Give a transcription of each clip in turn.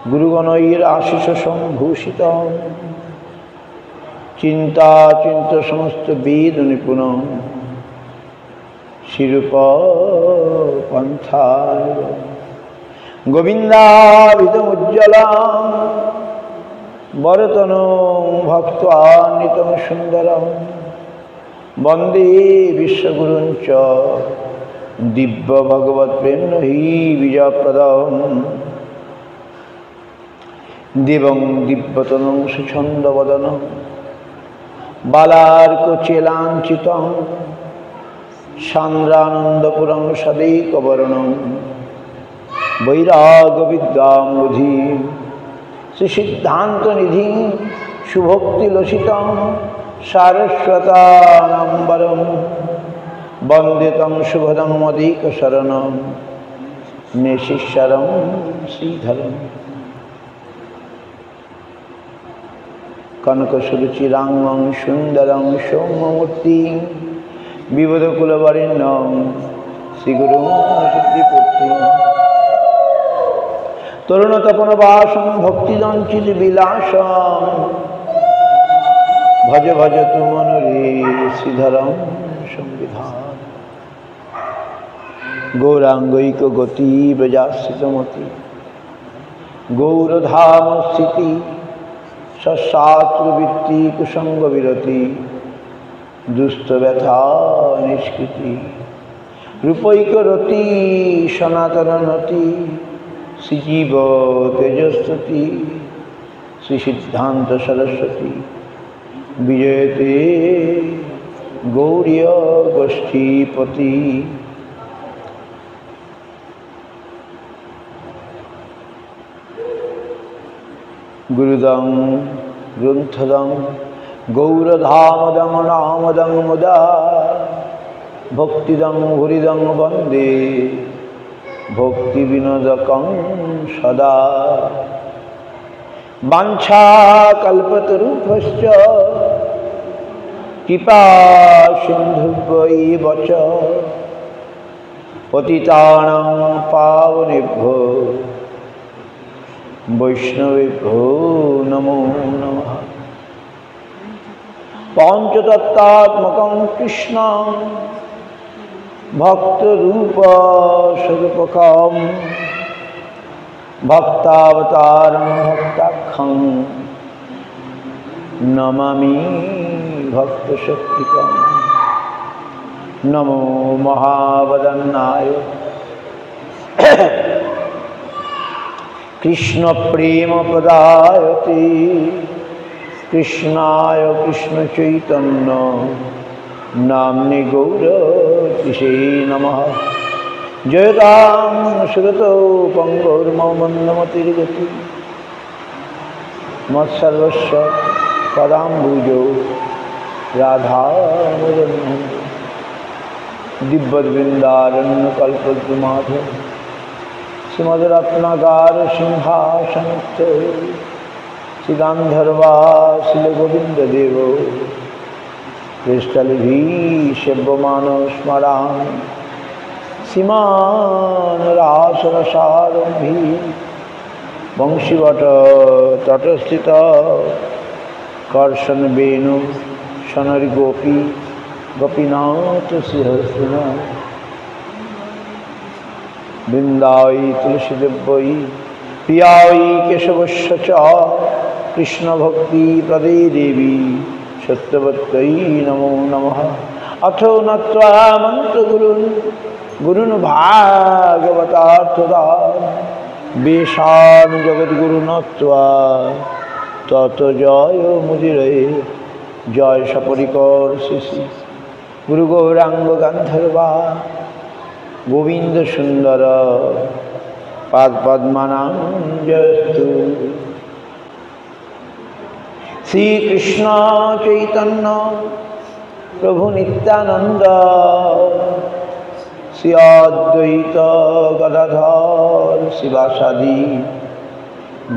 গুরুগণৈর আশিষ সম্ভূষিত চিন্তা চিন্ত সমস্ত বেদ নিপুণ শিরূপ পন্থায় গোবিন্দাভিতমুজ্জ্বলং বরতনং ভক্তান্বিতং সুন্দরং বন্দে বিশ্বগুরুং চ দিব্য ভগবৎপ্রেম্ণ হি বিজয়প্রদং দেবং দিব্যতনং সুছন্দবদনং বালার্কচেলাঞ্চিতং সান্দ্রানন্দপুরং সदैকবর্ণং বৈরাগবিদ্যাম্বুধি শ্রীসিদ্ধান্তনিধি সুভক্তিলসিতং সারস্বতাম্বরং বন্দে তং শুভদং মদিকশরণং নেশিশ্বরং শ্রীধরং কনকসুরুচিরাঙ্গং সুন্দরং সৌম্যমূর্তি বিবধকুলবরেণ্যং শ্রীগুরুং সিদ্ধিপুত্রী তরুণতপনবাসং ভক্তিদঞ্চিত বিলাসং ভজ ভজ তু মনোরে শ্রীধরং সংবিধান গৌরাঙ্গৈক গতি ব্রজাশ্রিতমতি গৌরধাম স্থিতি সশাস্ত্রবৃত্তি কুসঙ্গ বিরতি দুস্থ ব্যথা নিষ্কৃতি রূপৈকরতি সনাতন নতি শ্রীজীব তেজস্বতী শ্রীসিদ্ধান্ত সরস্বতী বিজয়তে গৌরীয় গোষ্ঠীপতি গুরুদং গ্রন্থদং গৌরধামদং নামদং মুদা ভক্তিদং হরিদং বন্দে ভক্তিবিনোদকং সদা বাঞ্ছাকল্পতরুভ্যশ্চ কৃপা সিন্ধুভ্যৈব চ পতিতানাং পাবনেভ্যো বৈষ্ণবেভ্যো নমো নমঃ পঞ্চতত্ত্বাত্মকং কৃষ্ণং ভক্তরূপ স্বরূপকম ভক্তাবতারং ভক্তাখ্যং নমামি ভক্তশক্তিকং নমো মহাবদন্নায় কৃষ্ণ প্রেম প্রদায়তে কৃষ্ণায় কৃষ্ণ চৈতন্য নাম্নে গৌরতিষে নমঃ জয়তাং সুরতো পঙ্গৌর্মন্দমতির্গতি মৎসর্বস্ব পদাম্বুজো রাধামোদন দিব্যবৃন্দারণ্যকল্পদ্রুমাধব শ্রীমদ্রত্নাগার সিংহাসনস্থ শ্রীগান্ধর্বা শিলগোবিন্দদেব পৃষ্ঠলিভি সেব্যমান স্মরান সীমান রাসরসারম্ভি বংশীবট তটস্থিত কর্ষণ বেণু সনর গোপী গোপীনাথ শ্রীহস্তিনা বৃন্দাই তুলসীদেব্যই প্রিয়াই কেশবস্য চ কৃষ্ণ ভক্তি প্রদে দেবী সত্যবত্যৈ নমো নমঃ অথো নত্বা মন্ত্রগুরুন গুরুন ভাগবতার্থদা বেশান জগদ্গুরু নত্বা তত জয় মুদিরে জয় সপরিকর শিশি গুরু গৌরাঙ্গ গান্ধর্বা গোবিন্দ সুন্দর পাদ পদ্মানাঞ্জস্তু শ্রীকৃষ্ণ চৈতন্য প্রভু নিত্যানন্দ শ্রী অদ্বৈত গদাধর শিবাসাদি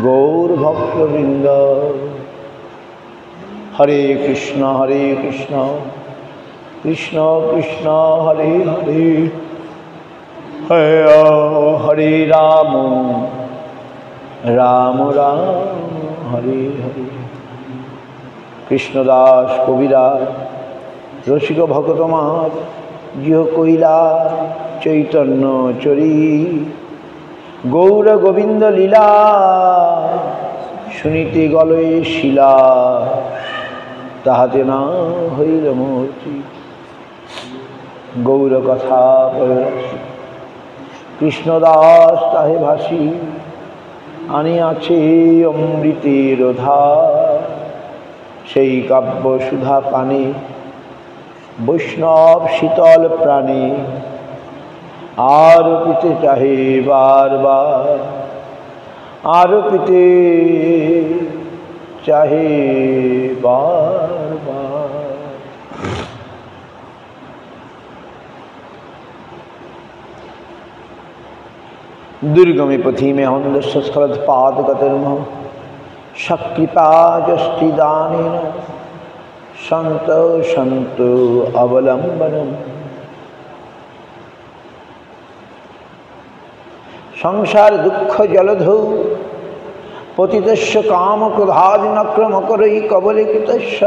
গৌর ভক্তবৃন্দ হরে কৃষ্ণ কৃষ্ণ কৃষ্ণ হরে হরে হরে রাম রাম রাম হরে হরে। কৃষ্ণদাস কবিরাজ রসিক ভগতমার জিহ কৈলা চৈতন্য চরি গৌর গোবিন্দ লীলা শুনিতে গলয়ে শিলা তাহাতে না হইল মূর্তি। গৌর কথা পরশি কৃষ্ণদাস তাহে ভাসি আনিয়াছে অমৃতের ধার। সেই কাব্য সুধা পানে বৈষ্ণব শীতল প্রাণে আর পিতে চাহে বারবার, আর পিতে চাহে বারবার। दुर्गमे पथि में हंदस्य स्खलत पादगतिर्मः सकृपा जष्टिदानेन संत संत अवलंबनम्। संसार दुख जलधौ पतितस्य काम क्रोधादिनक्रमकरै कबलिकृतस्य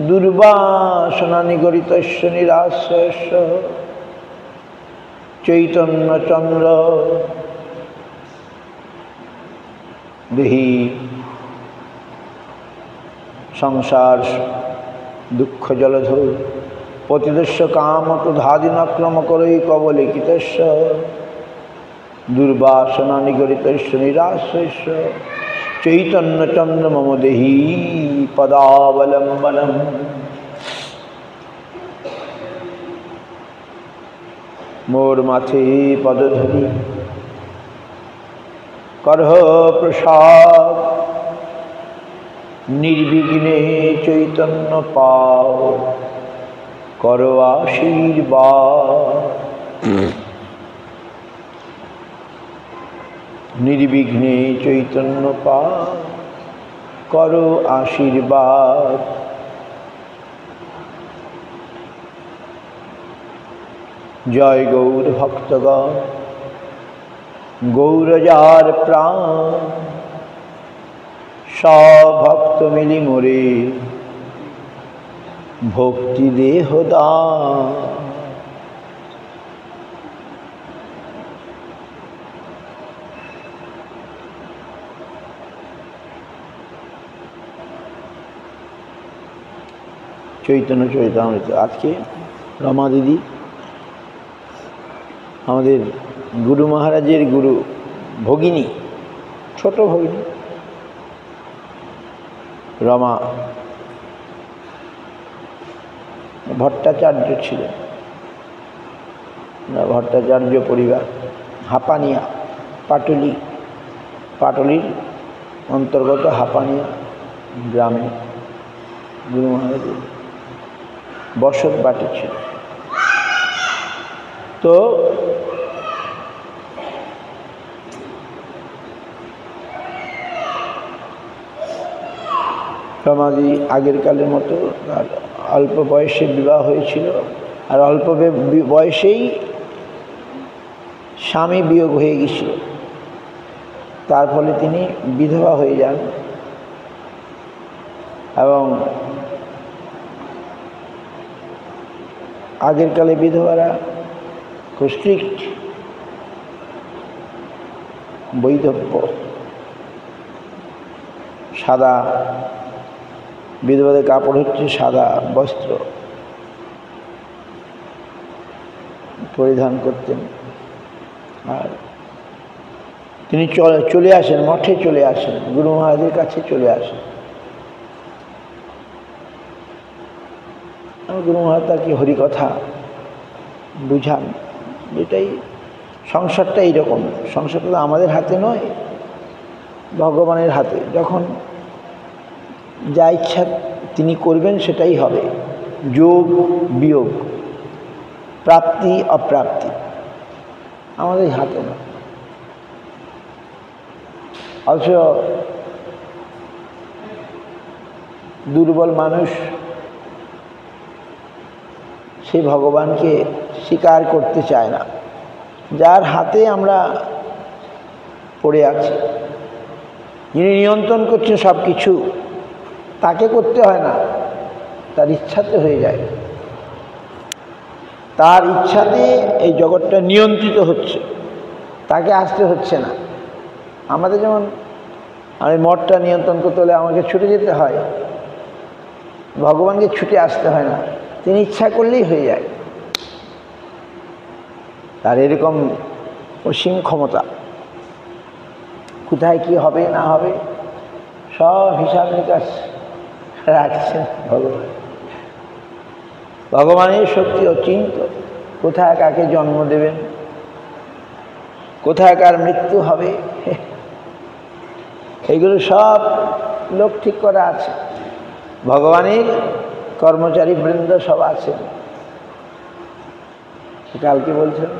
दुर्वासना निगरितस्य निराश्रयस्य चैतन्य चंद्र देहि। संसार दुख जलधौ पतितस्य काम क्रोधादिनक्रमकरै कबलिकृतस्य दुर्वासना निगरितस्य निराश्रयस्य चैतन्य चंद्र मम देहि पदावलंबनम्। मोर माथे पद धरी करह प्रसाद निर्विघ्ने चैतन्य पाओ करो आशीर्वाद। निर्विघ्ने चैतन्य पाओ करो आशीर्वाद। जय गौर भक्तगण गौर जार प्राण सब भक्त मिली मोरे भक्ति देह दान। चैतन्य चरितामृत आज के रमा दीदी हमारे गुरु महाराजेर गुरु भगिनी छोट भगिनी रमा भट्टाचार्य छिलेन। भट्टाचार्य परिवार हापानिया पाटली पाटलिर अंतर्गत हापानिया ग्रामे गुरु महाराजेर बसत बाटी छिलो। तो रमादी आगेर कालेर मतो अल्प बयसे विवाह हयेछिलो और अल्प बयसेई स्वामी वियोग हये गेछिलो। तार फले तिनि विधवा हये जान एवं आगेर काले विधवारा खूब स्ट्रिक्ट वैधव्य सादा विधवादेर कापड़ हच्छे सादा वस्त्र परिधान करतें और तिनि चले आसेन मठे चले आसेन गुरु महाराजेर काछे चले आसेन। गुरु महाराज ताके हरिकथा बुझान যেটাই সংসারটা এইরকম। সংসারটা তো আমাদের হাতে নয়, ভগবানের হাতে। যখন যা ইচ্ছা তিনি করবেন সেটাই হবে। যোগ বিয়োগ প্রাপ্তি অপ্রাপ্তি আমাদের হাতে না। অথচ দুর্বল মানুষ সে ভগবানকে স্বীকার করতে চায় না। যার হাতে আমরা পড়ে আছে। যিনি নিয়ন্ত্রণ করছেন সব কিছু, তাকে করতে হয় না, তার ইচ্ছাতে হয়ে যায়। তার ইচ্ছাতে এই জগৎটা নিয়ন্ত্রিত হচ্ছে, তাকে আসতে হচ্ছে না। আমাদের যেমন আমি মঠটা নিয়ন্ত্রণ করতে হলে আমাকে ছুটে যেতে হয়, ভগবানকে ছুটে আসতে হয় না, তিনি ইচ্ছা করলেই হয়ে যায়। তার এরকম অসীম ক্ষমতা। কোথায় কি হবে না হবে সব হিসাব নিকাশ রাখছেন ভগবান। ভগবানের শক্তি অচিন্ত। কোথায় কাকে জন্ম দেবেন, কোথায় কার মৃত্যু হবে, এগুলো সব লোক ঠিক করা আছে। ভগবানের কর্মচারী বৃন্দ সব আছেন। কালকে বলছেন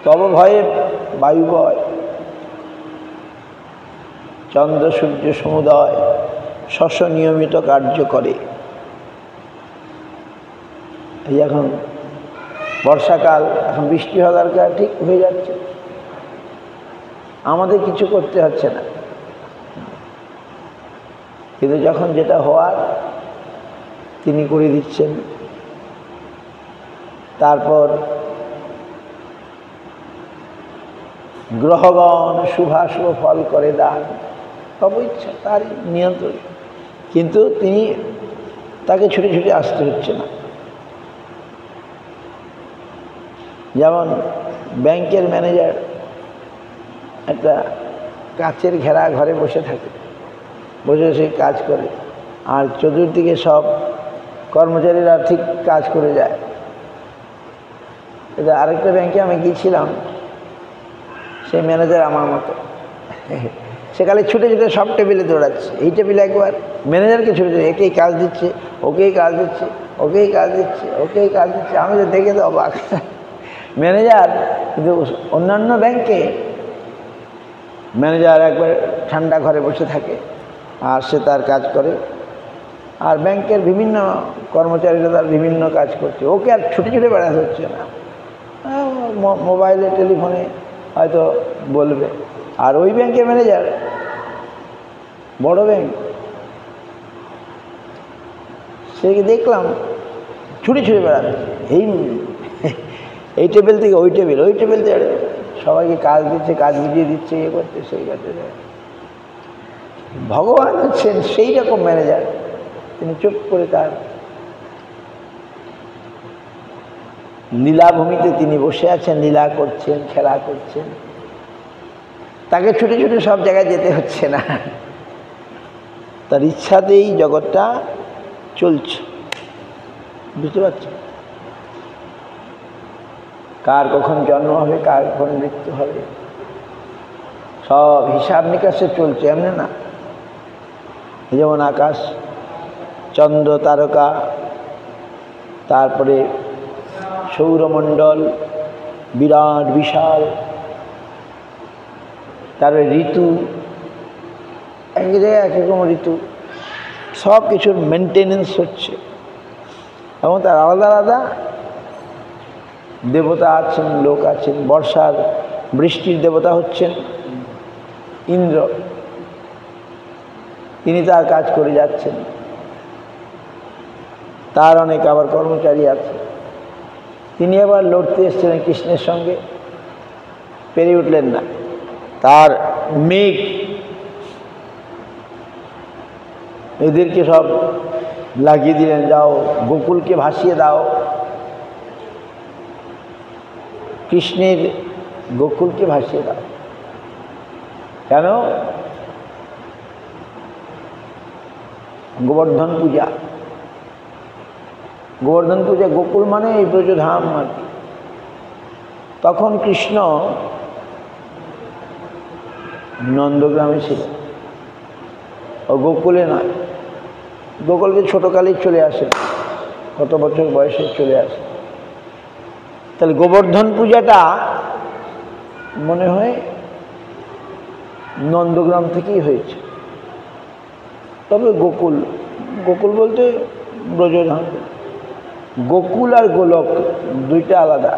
তব ভয়ে বায়ু বয়, চন্দ্র সূর্য সমুদয় শস্য নিয়মিত কার্য করে। এই এখন বর্ষাকাল, এখন বৃষ্টি হওয়ার দরকার, ঠিক হয়ে যাচ্ছে, আমাদের কিছু করতে হচ্ছে না। কিন্তু যখন যেটা হওয়ার তিনি করে দিচ্ছেন। তারপর গ্রহগণ শুভাশুভ ফল করে দান, তব ইচ্ছা, তার নিয়ন্ত্রণ। কিন্তু তিনি, তাকে ছুটে ছুটে আসতে হচ্ছে না। যেমন ব্যাংকের ম্যানেজার একটা কাচের ঘেরা ঘরে বসে থাকে, বসে বসে কাজ করে, আর চতুর্দিকে সব কর্মচারীরা ঠিক কাজ করে যায়। এটা আরেকটা ব্যাংকে আমি গিয়েছিলাম, সেই ম্যানেজার আমার মতো, সেকালে ছুটে ছুটে সব টেবিলে দৌড়াচ্ছে। এই টেবিলে একবার ম্যানেজারকে ছুটে ছুটে একেই কাজ দিচ্ছে, ওকেই কাজ দিচ্ছে, ওকেই কাজ দিচ্ছে, ওকেই কাজ দিচ্ছে। আমি তো দেখে তো অবাক। ম্যানেজার, কিন্তু অন্যান্য ব্যাংকে ম্যানেজার একবার ঠান্ডা ঘরে বসে থাকে আর সে তার কাজ করে, আর ব্যাংকের বিভিন্ন কর্মচারীরা তার বিভিন্ন কাজ করছে, ওকে আর ছুটে ছুটে বেড়াতে হচ্ছে না, মোবাইলে টেলিফোনে হয়তো বলবে। আর ওই ব্যাংকের ম্যানেজার, বড় ব্যাংক, সে দেখলাম ছুটে ছুটে বেড়াচ্ছে, এই টেবিল থেকে ওই টেবিল, ওই টেবিল থেকে সবাইকে কাজ দিচ্ছে, কাজ বুঝিয়ে দিচ্ছে, ইয়ে করছে, সেই করতে। ভগবান হচ্ছেন সেই রকম ম্যানেজার, তিনি চুপ করে তার লীলাভূমিতে তিনি বসে আছেন, লীলা করছেন, খেলা করছেন। তাকে ছুটে ছুটে সব জায়গায় যেতে হচ্ছে না, তার ইচ্ছাতেই জগৎটা চলছে। বুঝতে পারছেন? কার কখন জন্ম হবে, কার কখন মৃত্যু হবে, সব হিসাব নিকাশে চলছে, এমনি না। যেমন আকাশ, চন্দ্র, তারকা, তারপরে সৌরমণ্ডল বিরাট বিশাল, তারপরে ঋতু, এক জায়গায় এক রকম ঋতু, সব কিছুর মেনটেনেন্স হচ্ছে। এবং তার আলাদা আলাদা দেবতা আছেন, লোক আছেন। বর্ষার বৃষ্টির দেবতা হচ্ছেন ইন্দ্র, তিনি তার কাজ করে যাচ্ছেন। তার অনেক আবার কর্মচারী আছে। তিনি আবার লড়তে এসেছিলেন কৃষ্ণের সঙ্গে, পেরে উঠলেন না। তার মেঘ এদেরকে সব লাগিয়ে দিলেন, যাও গোকুলকে ভাসিয়ে দাও। কৃষ্ণের গোকুলকে ভাসিয়ে দাও। কেন? গোবর্ধন পূজা। গোবর্ধন পূজা, গোকুল মানে এই ব্রজধাম আর কি। তখন কৃষ্ণ নন্দগ্রামে ছিল, ও গোকুলে নয়। গোকুলকে ছোটকালেই চলে আসে, কত বছর বয়সে চলে আসে। তাহলে গোবর্ধন পূজাটা মনে হয় নন্দগ্রাম থেকেই হয়েছে। তবে গোকুল, গোকুল বলতে ব্রজধাম। গোকুল আর গোলক দুইটা আলাদা।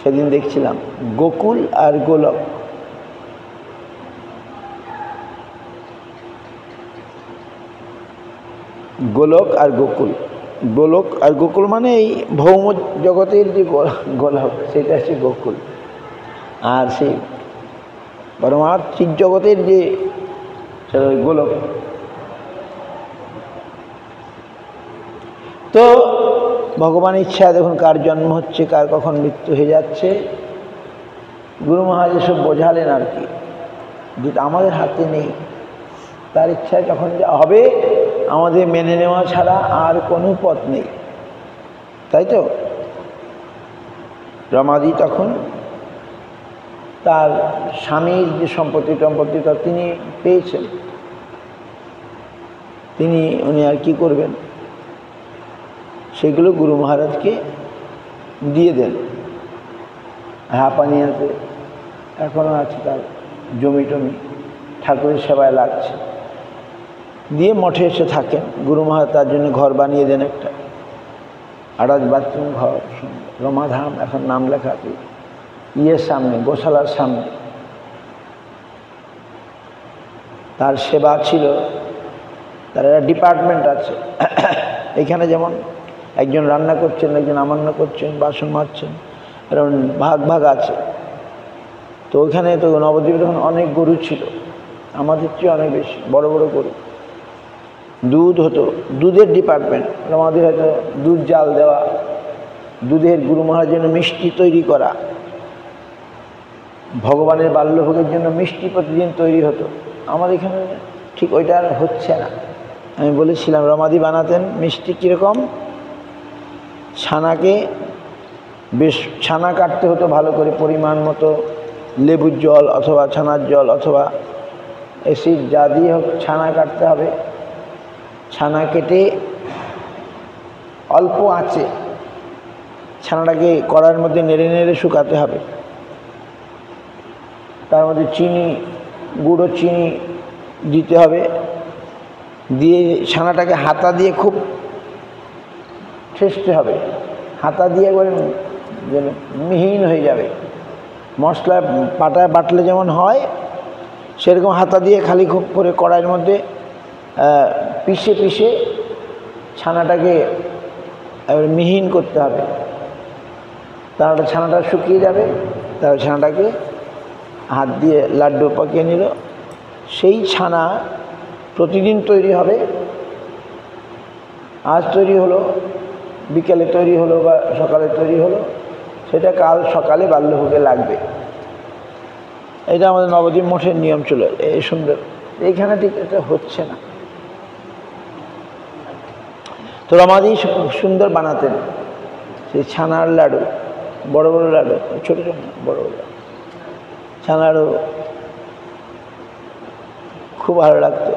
সেদিন দেখছিলাম গোকুল আর গোলক। গোলক আর গোকুল, গোলক আর গোকুল মানে এই ভৌম জগতের যে গোলক সেটা হচ্ছে গোকুল, আর সেই পরমার্থিক জগতের যে সেটা গোলক। তো ভগবান ইচ্ছা দেখুন কার জন্ম হচ্ছে, কার কখন মৃত্যু হয়ে যাচ্ছে, গুরু মহারাজ এসব বোঝালেন আর কি, যেটা আমাদের হাতে নেই। তার ইচ্ছায় যখন যা হবে আমাদের মেনে নেওয়া ছাড়া আর কোনো পথ নেই, তাই তো। রমাদি তখন তার স্বামীর যে সম্পত্তি তা তিনি পেয়েছেন, উনি আর কি করবেন, সেগুলো গুরু মহারাজকে দিয়ে দেন। হাঁপানিয়াতে এখনও আছে তার জমি টমি, ঠাকুরের সেবায় লাগছে, দিয়ে মঠে এসে থাকেন। গুরু মহারাজ তার জন্য ঘর বানিয়ে দেন, একটা আড়াজ বাথরুম ঘর, রমাধাম এখন নাম লেখা ইয়ের সামনে, গোশালার সামনে। তার সেবা ছিল, তার একটা ডিপার্টমেন্ট আছে। এখানে যেমন একজন রান্না করছেন, একজন আমান্য করছেন, বাসন মাজছেন, এরকম ভাগ ভাগ আছে। তো ওইখানে তো নবদ্বীপে তখন অনেক গরু ছিল, আমাদের চেয়ে অনেক বেশি বড় বড় গরু। দুধ হতো, দুধের ডিপার্টমেন্ট। আমাদের হয়তো দুধ জাল দেওয়া, দুধের গুরু মহারাজের জন্য মিষ্টি তৈরি করা, ভগবানের বাল্যভোগের জন্য মিষ্টি প্রতিদিন তৈরি হতো। আমাদের এখানে ঠিক ওইটা আর হচ্ছে না। আমি বলেছিলাম রমাদি বানাতেন মিষ্টি কীরকম, ছানাকে বেশ ছানা কাটতে হতো ভালো করে, পরিমাণ মতো লেবুর জল অথবা ছানার জল অথবা অ্যাসিড যা দিয়ে হোক ছানা কাটতে হবে। ছানা কেটে অল্প আঁচে ছানাটাকে কড়াইয়ের মধ্যে নেড়ে নেড়ে শুকাতে হবে। তার মধ্যে চিনি, গুঁড়ো চিনি দিতে হবে, দিয়ে ছানাটাকে হাতা দিয়ে খুব ঠেসতে হবে, হাতা দিয়ে একবারে যেন মিহিন হয়ে যাবে। মশলা পাটায় বাটলে যেমন হয় সেরকম হাতা দিয়ে খালি খুব করে কড়াইয়ের মধ্যে পিষে পিষে ছানাটাকে এবার মিহিন করতে হবে। তারপরে ছানাটা শুকিয়ে যাবে, তারপর ছানাটাকে হাত দিয়ে লাড্ডু পাকিয়ে নিল। সেই ছানা প্রতিদিন তৈরি হবে। আজ তৈরি হলো, বিকেলে তৈরি হলো বা সকালে তৈরি হলো, সেটা কাল সকালে বাল্যভোগে লাগবে। এটা আমাদের নবদ্বীপ মঠের নিয়ম ছিল। এই সুন্দর, এইখানে ঠিক এটা হচ্ছে না। তো রমাদি সুন্দর বানাতেন সেই ছানার লাডু, বড় বড় লাডু, ছোটো ছোটো না, বড় বড় ছানার লাডু খুব ভালো লাগতো।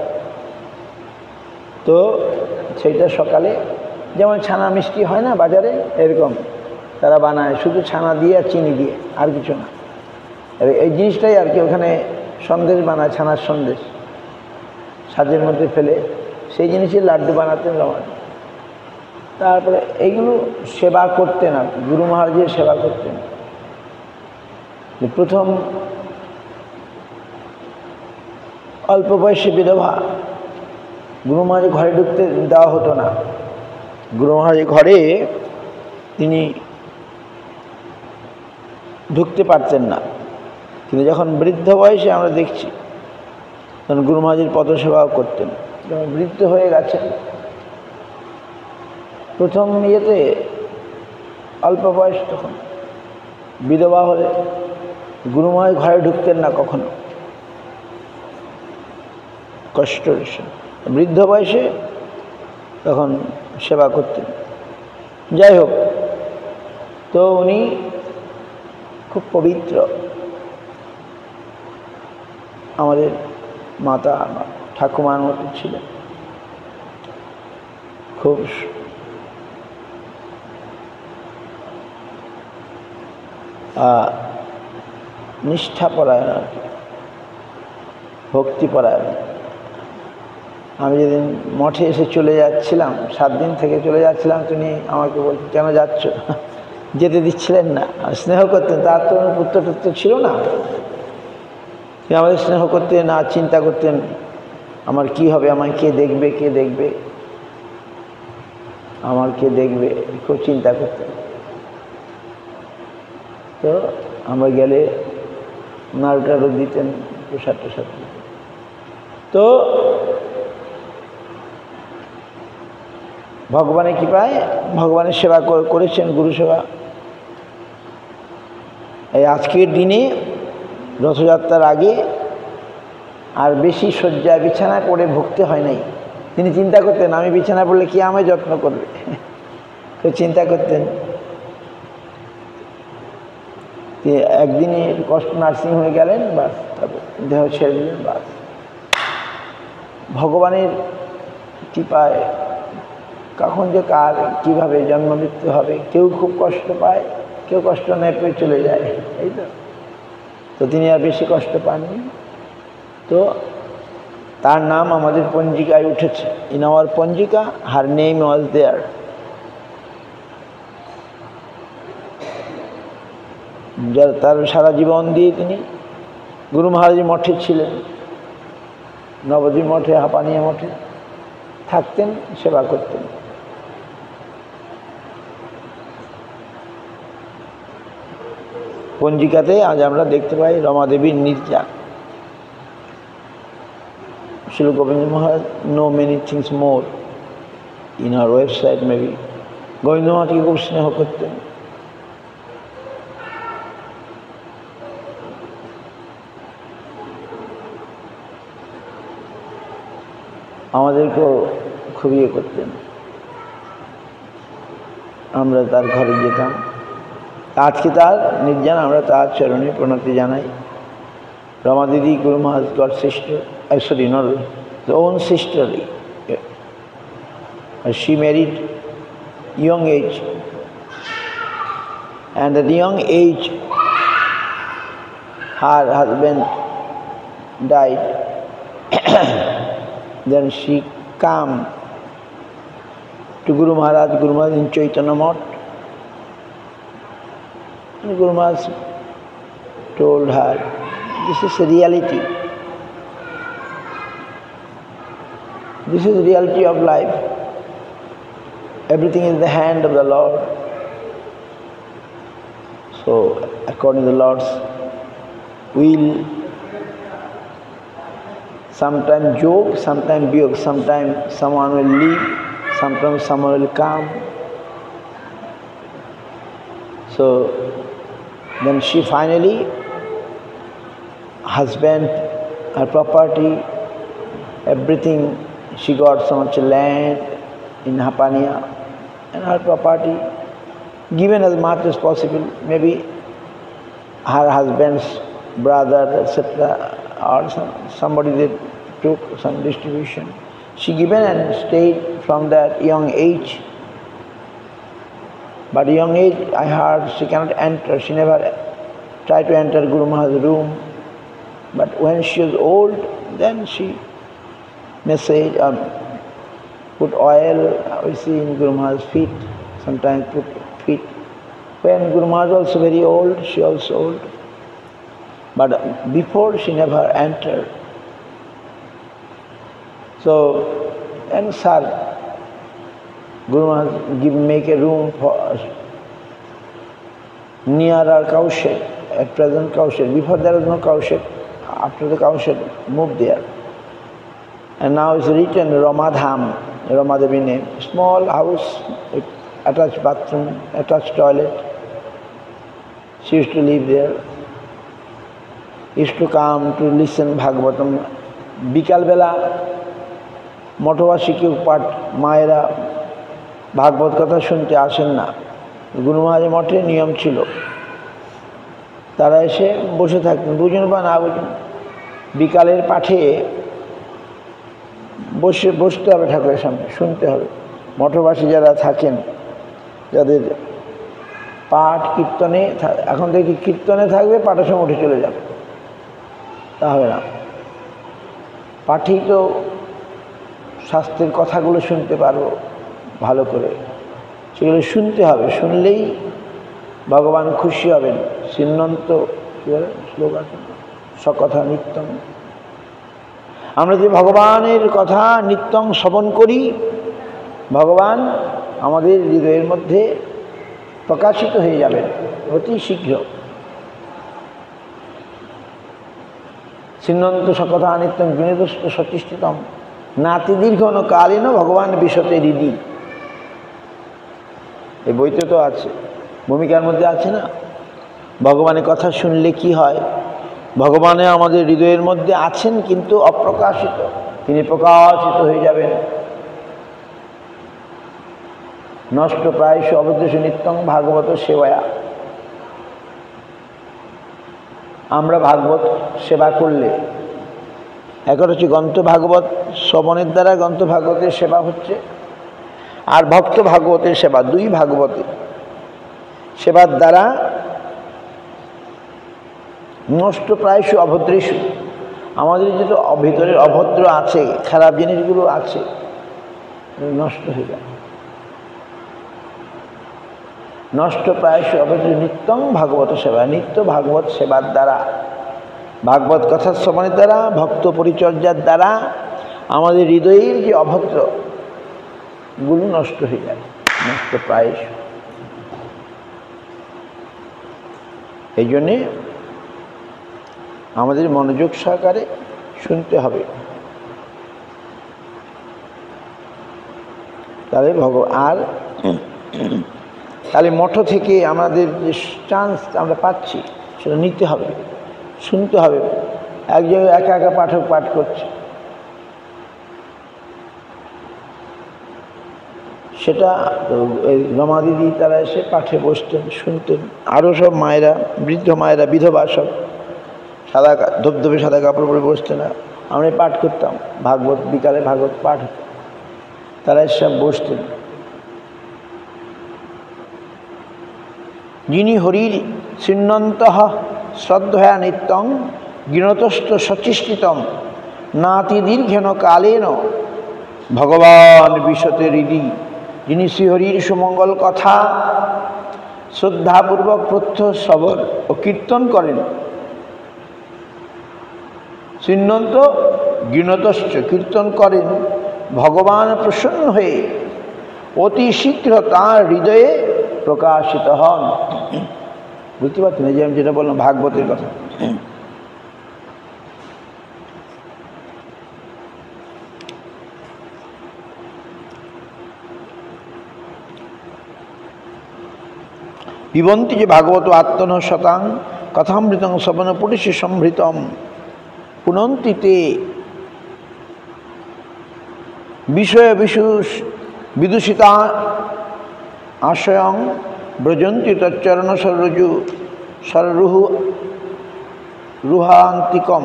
তো সেইটা সকালে যেমন ছানা মিষ্টি হয় না বাজারে, এরকম তারা বানায় শুধু ছানা দিয়ে আর চিনি দিয়ে, আর কিছু না। এই জিনিসটাই আর কি ওখানে সন্দেশ বানায়, ছানার সন্দেশ সাজের মধ্যে ফেলে, সেই জিনিসের লাড্ডু বানাতেন রমাদি। তারপরে এইগুলো সেবা করতেন, আর গুরু মহারাজের সেবা করতেন। প্রথম অল্প বয়সে বিধবা, গুরু মহারাজের ঘরে ঢুকতে দেওয়া হতো না। গুরু মহারাজের ঘরে তিনি ঢুকতে পারতেন না, কিন্তু যখন বৃদ্ধ বয়সে আমরা দেখছি তখন গুরু মহারাজের পদসেবাও করতেন। যখন বৃদ্ধ হয়ে গেছেন, প্রথম ইয়েতে অল্প বয়স, তখন বিধবা হলে গুরু মহারাজ ঘরে ঢুকতেন না কখনো, কষ্ট। বৃদ্ধ বয়সে তখন সেবা করতেন। যাই হোক, তো উনি খুব পবিত্র, আমাদের মাতা ঠাকুমার মতো ছিলেন, খুব নিষ্ঠাপরায়ণ আর কি, ভক্তিপরায়ণ। আমি যেদিন মঠে এসে চলে যাচ্ছিলাম, 7 দিন থেকে চলে যাচ্ছিলাম, তিনি আমাকে বলছেন কেন যাচ্ছ? যেতে দিচ্ছিলেন না, স্নেহ করতেন। তার তো পুত্র টুত্র ছিল না, তিনি আমাদের স্নেহ করতেন, না চিন্তা করতেন আমার কি হবে, আমায় কে দেখবে, কে দেখবে, আমার কে দেখবে, খুব চিন্তা করতেন। তো আমরা গেলে নাড়ু টাড়ু দিতেন, প্রসাদ টোসাদ দিতেন। তো ভগবানের কৃপায় ভগবানের সেবা করেছেন, গুরু সেবা। এই আজকের দিনে রথযাত্রার আগে আর বেশি শয্যা বিছানা করে ভুগতে হয় নাই। তিনি চিন্তা করতেন আমি বিছানা পড়লে কে আমায় যত্ন করবে, তো চিন্তা করতেন। একদিনই কষ্ট নার্সিংহোমে গেলেন, বাস, তারপর দেহ ছেড়ে দিলেন, বাস। ভগবানের কৃপায় কখন যে কার কীভাবে জন্ম মৃত্যু হবে, কেউ খুব কষ্ট পায়, কেউ কষ্ট নেয় পেয়ে চলে যায়, এই তো তিনি আর বেশি কষ্ট পাননি। তো তার নাম আমাদের পঞ্জিকায় উঠেছে। ইন আওয়ার পঞ্জিকা হার নেম ওয়াজ দেয়ার। তার সারা জীবন দিয়ে তিনি গুরু মহারাজের মঠে ছিলেন, নবদ্বীপ মঠে, হাঁপানিয়া মঠে থাকতেন, সেবা করতেন। পঞ্জিকাতে আজ আমরা দেখতে পাই রমাদেবীর নির্যান। Srila Govinda Maharaj know many things more in our website maybe. Govinda Maharajকে খুব স্নেহ করতেন। আমাদেরকেও খুব ইয়ে করতেন, আমরা তার ঘরে যেতাম। আজকে তার নির্যান, আমরা তার চরণে প্রণতি জানাই। Rama Didi, Guru Maharaj's got sister, actually not the own sister. She married young age, and at the young age her husband died. Then she came to Guru Maharaj in Chaitanya Math, and Guru Maharaj told her, this is reality. This is the reality of life. Everything is in the hand of the Lord. So, according to the Lord's will, sometimes joke, sometimes biyog, sometimes someone will leave, sometimes someone will come. So, then she finally, husband, her property, everything, she got so much land in Hapania, and her property given as much as possible. Maybe her husband's brother, etc., or somebody that took some distribution. She given and stayed from that young age. But young age, I heard she cannot enter. She never tried to enter Guru Maharaj's room. But when she was old, then she massaged, put oil, we see in Guru Maharaj's feet, sometimes put feet. When Guru Maharaj was also very old, she also old. But before she never entered. So, and sir, Guru Maharaj make a room for us near our cow shed, at present cow shed. Before there was no cow shed. After the cow shed moved there. And now it's written Ramadham, Rama Devi name. Small house with attached bathroom, attached toilet. She used to live there. Used to come to listen Bhagavatam. Bikal Bela, মঠবাসীকে পাঠ মায়েরা ভাগবত কথা শুনতে আসেন না। গুরু মহারাজের মঠে নিয়ম ছিল, তারা এসে বসে থাকতেন, বুঝুন বা না বুঝুন। বিকালের পাঠে বসতে হবে ঠাকুরের সামনে, শুনতে হবে। মঠবাসী যারা থাকেন, যাদের পাঠ কীর্তনে, এখন দেখি কীর্তনে থাকবে, পাঠের সময় উঠে চলে যাবে, তা হবে না। পাঠেই তো শাস্ত্রের কথাগুলো শুনতে পারবো ভালো করে, সেগুলো শুনতে হবে। শুনলেই ভগবান খুশি হবেন। সিন্নন্ত শ্লোক আছে, সকথা নিত্যং। আমরা যে ভগবানের কথা নিত্যং শ্রবণ করি, ভগবান আমাদের হৃদয়ের মধ্যে প্রকাশিত হয়ে যাবেন অতি শীঘ্র। সিন্নন্ত সকথা নিত্যং বিনোদস্ত সচিষ্ঠিতম নাতি দীর্ঘন কালীন ভগবান বিশতে হৃদি। এই বইতে তো আছে, ভূমিকার মধ্যে আছে না, ভগবানের কথা শুনলে কি হয়। ভগবানে আমাদের হৃদয়ের মধ্যে আছেন কিন্তু অপ্রকাশিত, তিনি প্রকাশিত হয়ে যাবেন। নষ্ট প্রায়শ অবদেশ নিত্যং ভাগবত সেবায়া। আমরা ভাগবত সেবা করলে, এখন হচ্ছে গ্রন্থ ভাগবত শ্রবণের দ্বারা গ্রন্থ ভাগবতের সেবা হচ্ছে, আর ভক্ত ভাগবতের সেবা, দুই ভাগবতে সেবার দ্বারা নষ্ট প্রায়শ অভদ্রেষু, আমাদের যেটা ভিতরের অভদ্র আছে, খারাপ জিনিসগুলো আছে, নষ্ট হয়ে যায়। নষ্ট প্রায়শ অভদ্র নিত্যং ভাগবত সেবা, নিত্য ভাগবত সেবার দ্বারা, ভাগবত কথা শ্রবণের দ্বারা, ভক্ত পরিচর্যার দ্বারা আমাদের হৃদয়ের যে অভদ্র গুলো নষ্ট হয়ে যায়, নষ্ট প্রায়শ। এই জন্যে আমাদের মনোযোগ সহকারে শুনতে হবে, তাহলে আর তাহলে মঠ থেকে আমাদের যে চান্স আমরা পাচ্ছি সেটা নিতে হবে, শুনতে হবে। এক জায়গায় একা একা পাঠক পাঠ করছে, সেটা রমা দিদি তারা এসে পাঠে বসতেন, শুনতেন। আরও সব মায়েরা, বৃদ্ধ মায়েরা, বিধবা সব সাদা ধবধবে সাদা কাপড় পরে বসতেন না, আমরা পাঠ করতাম ভাগবত, বিকালে ভাগবত পাঠ হতো, তারা সব বসতেন। যিনি হরির সিন্নন্তঃ শ্রদ্ধয়া নিত্যং গিনতস্থ সচিষ্টিতম নাতি দীর্ঘেন কালেন ভগবান বিশতে হৃদি। যিনি শ্রীহরির সুমঙ্গল কথা শ্রদ্ধাপূর্বক প্রত্যহ শ্রবণ ও কীর্তন করেন, সিন্নন্ত গিনতশ্চ কীর্তন করেন, ভগবান প্রসন্ন হয়ে অতি শীঘ্র তাঁর হৃদয়ে প্রকাশিত হন। বুঝতে পারছেন যে আমি যেটা বললাম ভাগবতের কথা। পিবন্তি যে ভাগবত আত্মন শতাং কথামৃতং শ্রবণ পুরুষে সম্ভৃতম পুনন্তিতে বিষয় বিদূষিতা আশয়ং ব্রজন্তি তচ্চরণ সররুহু রুহান্তিকম।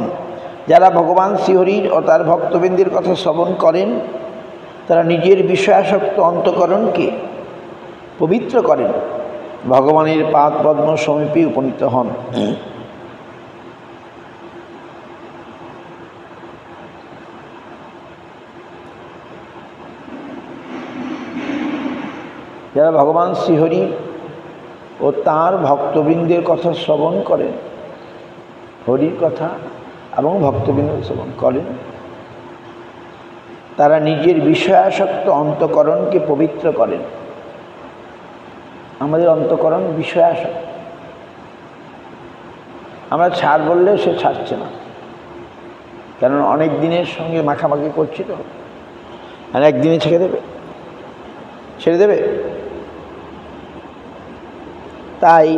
যারা ভগবান শ্রীহরির ও তার ভক্তবৃন্দের কথা শ্রবণ করেন, তারা নিজের বিষয়াসক্ত অন্তঃকরণকে পবিত্র করেন, ভগবানের পাদ পদ্ম সমীপে উপনীত হন। যারা ভগবান শ্রীহরি ও তাঁর ভক্তবৃন্দের কথা শ্রবণ করেন, হরির কথা এবং ভক্তবৃন্দ শ্রবণ করেন, তারা নিজের বিষয়াসক্ত অন্তঃকরণকে পবিত্র করেন। আমাদের অন্তঃকরণ বিষয়াসক্ত, আমরা ছাড় বললেও সে ছাড়ছে না, কারণ অনেক দিনের সঙ্গে মাখামাখি করছি তো, আর একদিনে ছেড়ে দেবে। তাই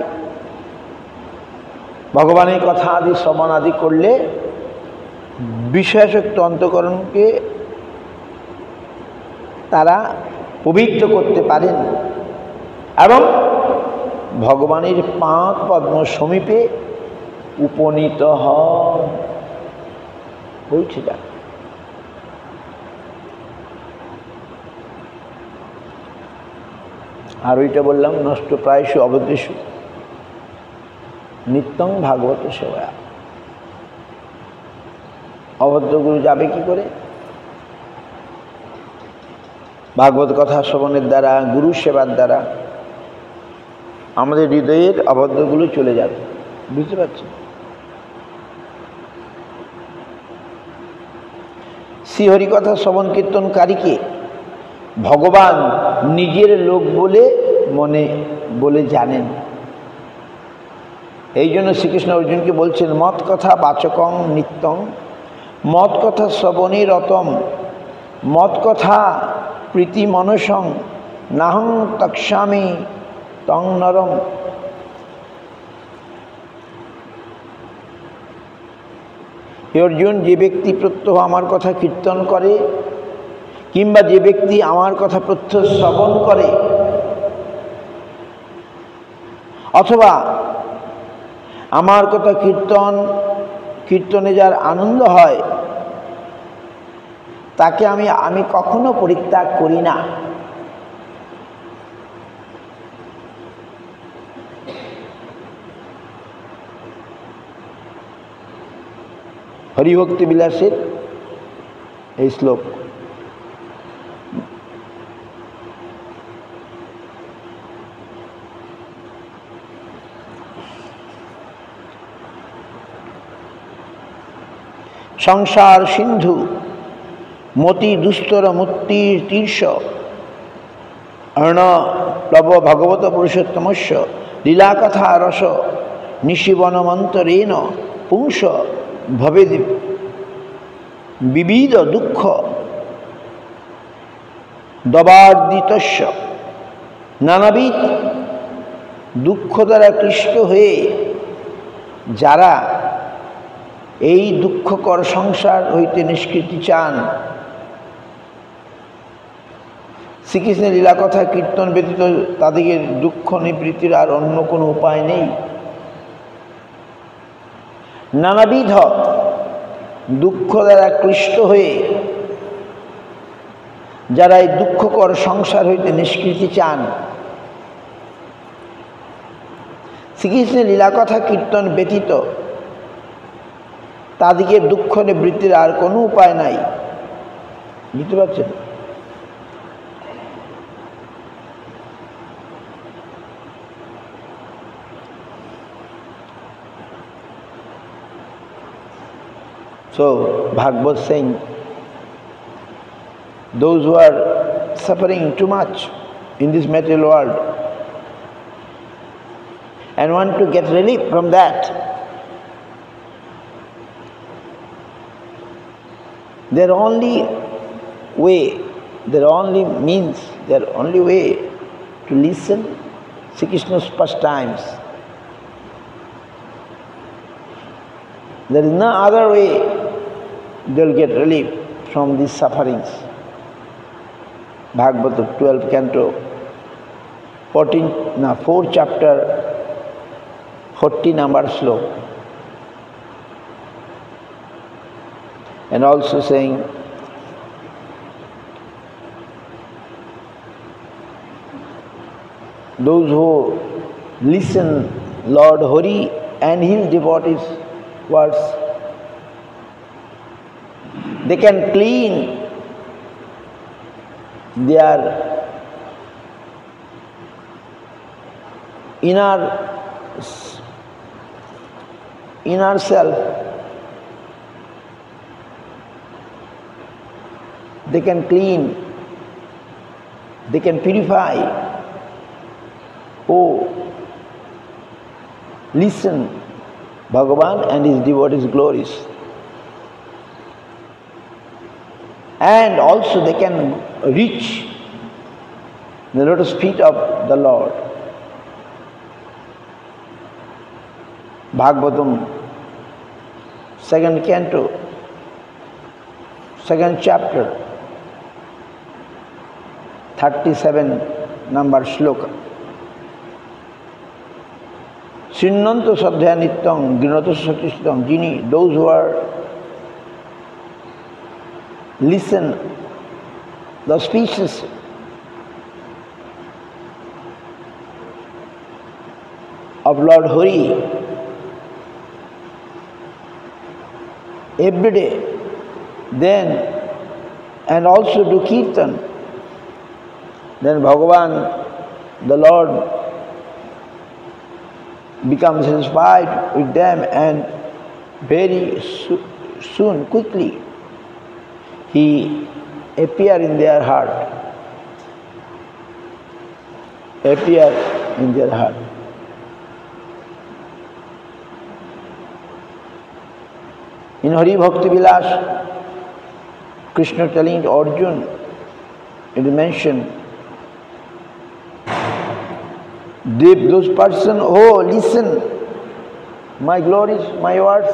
ভগবানের কথা আদি শ্রবণ আদি করলে বিষয়াসক্ত অন্তঃকরণকে তারা পবিত্র করতে পারেন এবং ভগবানের পাদ পদ্ম সমীপে উপনীত হন। পৌঁছে যান। আর ওইটা বললাম নষ্ট প্রায়শ অবদেশু নিত্যং ভাগবত সেবা। অভদ্র গুরু যাবে কি করে? ভাগবত কথা শ্রবণের দ্বারা, গুরু সেবার দ্বারা। আমাদের হৃদয়ের আবদ্ধগুলো চলে যাবে। বুঝতে পারছেন? শ্রীহরিকথা শ্রবণ কীর্তনকারীকে ভগবান নিজের লোক বলে মনে বলে জানেন। এই জন্য শ্রীকৃষ্ণ অর্জুনকে বলছেন, মৎ কথা বাচকং নিত্যং, মৎ কথা শ্রবণে রতম, মৎ কথা প্রীতি মনসং, নাহং তক্ষ্যামি তং নরম। হে অর্জুন, যে ব্যক্তি প্রত্যহ আমার কথা কীর্তন করে কিংবা যে ব্যক্তি আমার কথা প্রত্যহ শ্রবণ করে অথবা আমার কথা কীর্তনে যার আনন্দ হয় তাকে আমি কখনো পরিত্যাগ করি না। হরিভক্তি বিলাসের এই শ্লোক। সংসার সিন্ধু মতি দুস্তর মুক্তির তীর্ষ, অর্ণব ভগবত পুরুষোত্তমস্য লীলাকথা রস নিশিবনমন্তরেণ পুংস ভবেদ বিবিধ দুঃখ দবার্দিতস্য। নানাবিধ দুঃখ দ্বারা ক্লিষ্ট হয়ে যারা এই দুঃখকর সংসার হইতে নিষ্কৃতি চান, শ্রীকৃষ্ণের লীলাকথা কীর্তন ব্যতীত তাদের দুঃখ নিবৃত্তির আর অন্য কোনো উপায় নেই। নানাবিধ দুঃখ দ্বারা ক্লিষ্ট হয়ে যারা এই দুঃখকর সংসার হইতে নিষ্কৃতি চান, শ্রীকৃষ্ণের লীলাকথা কীর্তন ব্যতীত তাদিকে দুঃখ নিবৃত্তির আর কোনো উপায় নাই। বুঝতে পারছেন? So Bhagavad saying, those who are suffering too much in this material world and want to get relief from that, their only way, their only means, their only way to listen Sri Krishna's pastimes. There is no other way they will get relief from these sufferings. Bhagavatam 12th canto, 4th chapter, 40 number sloka. And also saying, those who listen Lord Hari and his devotees' words, they can clean their inner self. They can clean, they can purify. Oh, listen Bhagavan and his devotees' glories. And also they can reach the lotus feet of the Lord. Bhagavatam, 2nd canto, 2nd chapter, 37 number shloka. Srinnanto sadhya nityam ginato satistam jini, those who are listen the speeches of Lord Hari every day, then and also do kirtan, then Bhagavan, the Lord, become satisfied with them, and very soon, quickly, he appear in their heart. Appear in their heart. In Hari Bhakti Vilas, Krishna telling Arjuna, it is mentioned, those persons who listen my glories, my words,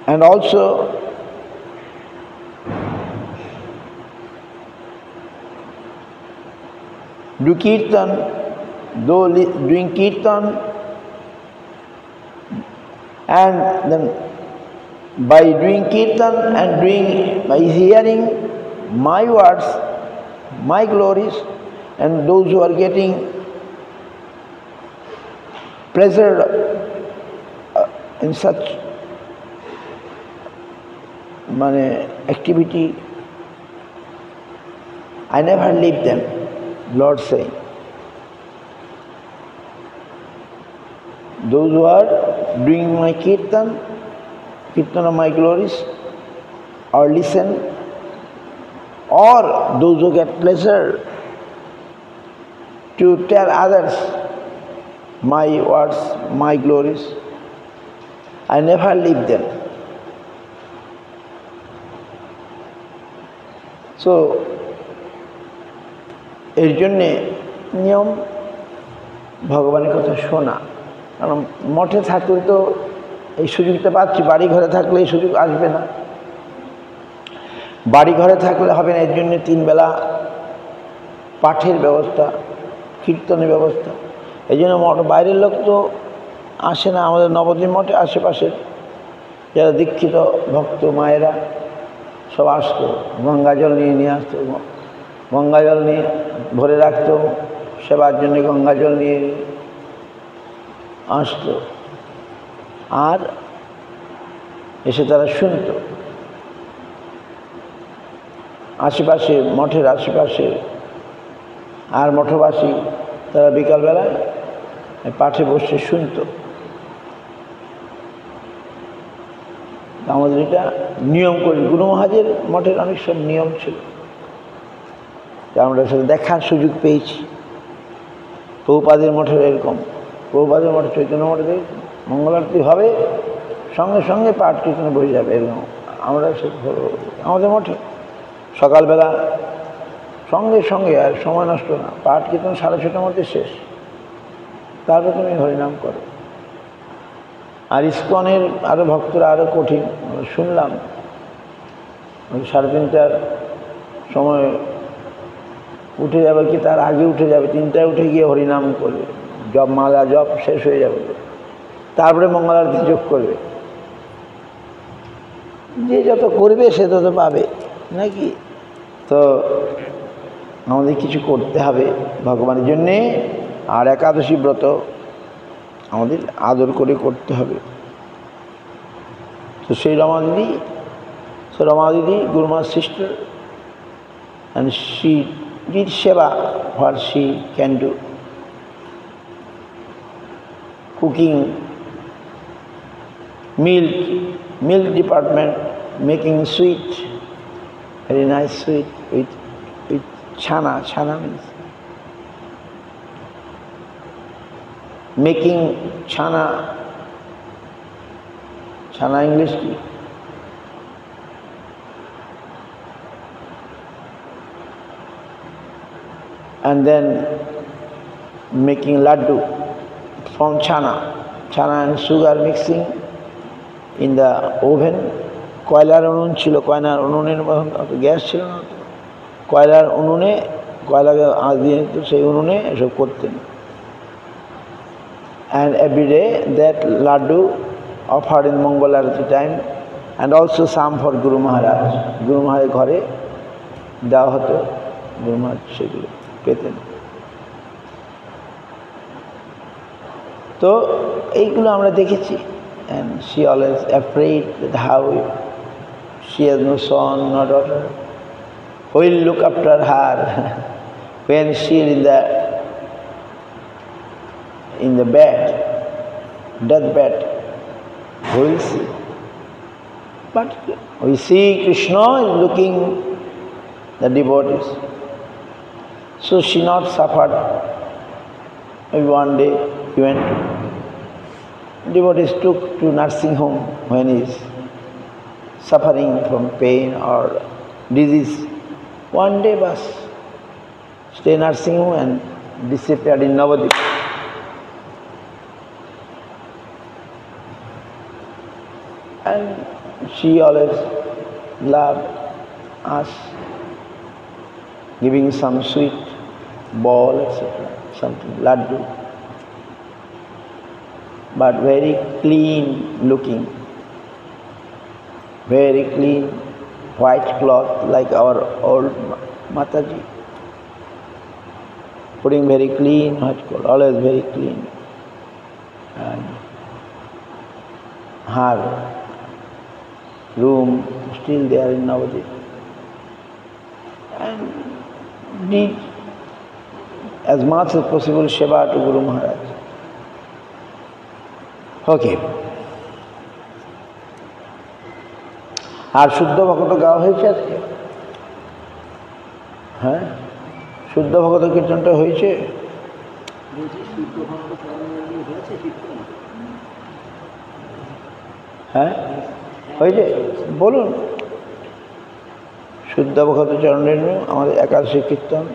and also do kirtan, though doing kirtan, and then by doing kirtan and by hearing my words, my glories, and those who are getting pleasure in such activity, I never leave them, Lord saying. Those who are doing my kirtan of my glories, or listen, or those who get pleasure to tell others my words, my glories, I never leave them. So, এর জন্যে নিয়ম ভগবানের কথা শোনা। কারণ মঠে থাকলে তো এই সুযোগটা পাচ্ছি, বাড়ি ঘরে থাকলে এই সুযোগ আসবে না। বাড়ি ঘরে থাকলে হবে না, এর জন্য 3 বেলা পাঠের ব্যবস্থা, কীর্তনের ব্যবস্থা। এই জন্য বাইরের লোক তো আসে না, আমাদের নবদ্বীপ মঠে আশেপাশের যারা দীক্ষিত ভক্ত মায়েরা সব আসতো, গঙ্গাজল নিয়ে আসতো, গঙ্গাজল নিয়ে ভরে রাখতো, সেবার জন্য গঙ্গাজল নিয়ে আসতো, আর এসে তারা শুনত। আশেপাশে মঠের আশেপাশে আর মঠবাসী তারা বিকালবেলায় পাঠে বসে শুনত। আমাদের এটা নিয়ম করি। গুরু মহাজের মঠের অনেক সব নিয়ম ছিল, আমরা সেটা দেখার সুযোগ পেয়েছি। প্রভুপাদের মঠের এরকম, প্রভুপাদের মঠে, চৈতন্য মঠে মঙ্গলারতি হবে, সঙ্গে সঙ্গে পাঠ কীর্তনে বসে যাবে, এরকম আমরা আমাদের মঠে সকালবেলা সঙ্গে সঙ্গে, আর সময় নষ্ট না, পাঠ কীর্তন 6:30টার মধ্যে শেষ, তারপর তুমি হরিনাম করো। আর ইস্কনের আরও ভক্তরা আরও কঠিন, শুনলাম 3:30টার সময় উঠে যাবে, কি তার আগে উঠে যাবে, 3টায় উঠে গিয়ে হরিনাম করবে, জপ মালা জপ শেষ হয়ে যাবে, তারপরে মঙ্গলারতি যোগ করবে। যে যত করবে সে তত পাবে নাকি? তো আমাদের কিছু করতে হবে ভগবানের জন্যে, আর একাদশী ব্রত আমাদের আদর করে করতে হবে। তো সেই রমা দিদি গুরুমা's sister, and she did seva what she can do, cooking, milk department, making sweet, very nice sweet with chana means making chana English ki and then making laddu from chana and sugar mixing in the oven. কয়লার উনুন ছিল, কয়লার উনুনের gas ছিল না, কয়লার উনুনে কয়লাকে আঁচ দিয়ে তো সেই উনুনে এসব করতেন। And every day that laddu offered in Mongol Arati time, and also some for Guru Maharaj. Guru Maharaj ঘরে দেওয়া হতো, Guru Maharaj সেগুলো পেতেন। তো এইগুলো আমরা দেখেছি। And she always afraid that how she has no son, no daughter, who will look after her when she is in the in the bed, deathbed, who will see? But we see Krishna is looking the devotees. So she not suffered. Maybe one day he went to, devotees took to nursing home when he is suffering from pain or disease. One day bus, stay nursing home and disappeared in Navadip. And she always loved us, giving some sweet ball, etc., something, laddu, but very clean looking, very clean, white cloth like our old Mataji, putting very clean white cloth, always very clean. And her room still there in Navadip. And did as much as possible Seva to Guru Maharaj. Okay. আর শুদ্ধ ভগত গাওয়া হয়েছে আজকে? হ্যাঁ, শুদ্ধ ভগত কীর্তনটা হয়েছে? হ্যাঁ হয়েছে, বলুন। শুদ্ধ ভগত চরণের আমাদের একাদশী কীর্তন।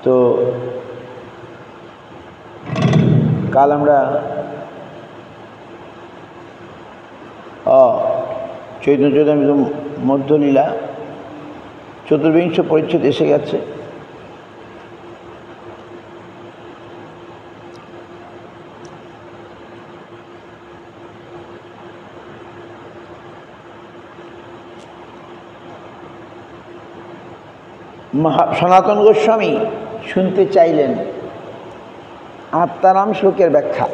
তো কাল আমরা চৈতন্য চৈতামৃত মধ্যলীলা চতুর্বিংশ পরিচ্ছেদ এসে গেছে। সনাতন গোস্বামী শুনতে চাইলেন আত্মারাম শ্লোকের ব্যাখ্যা।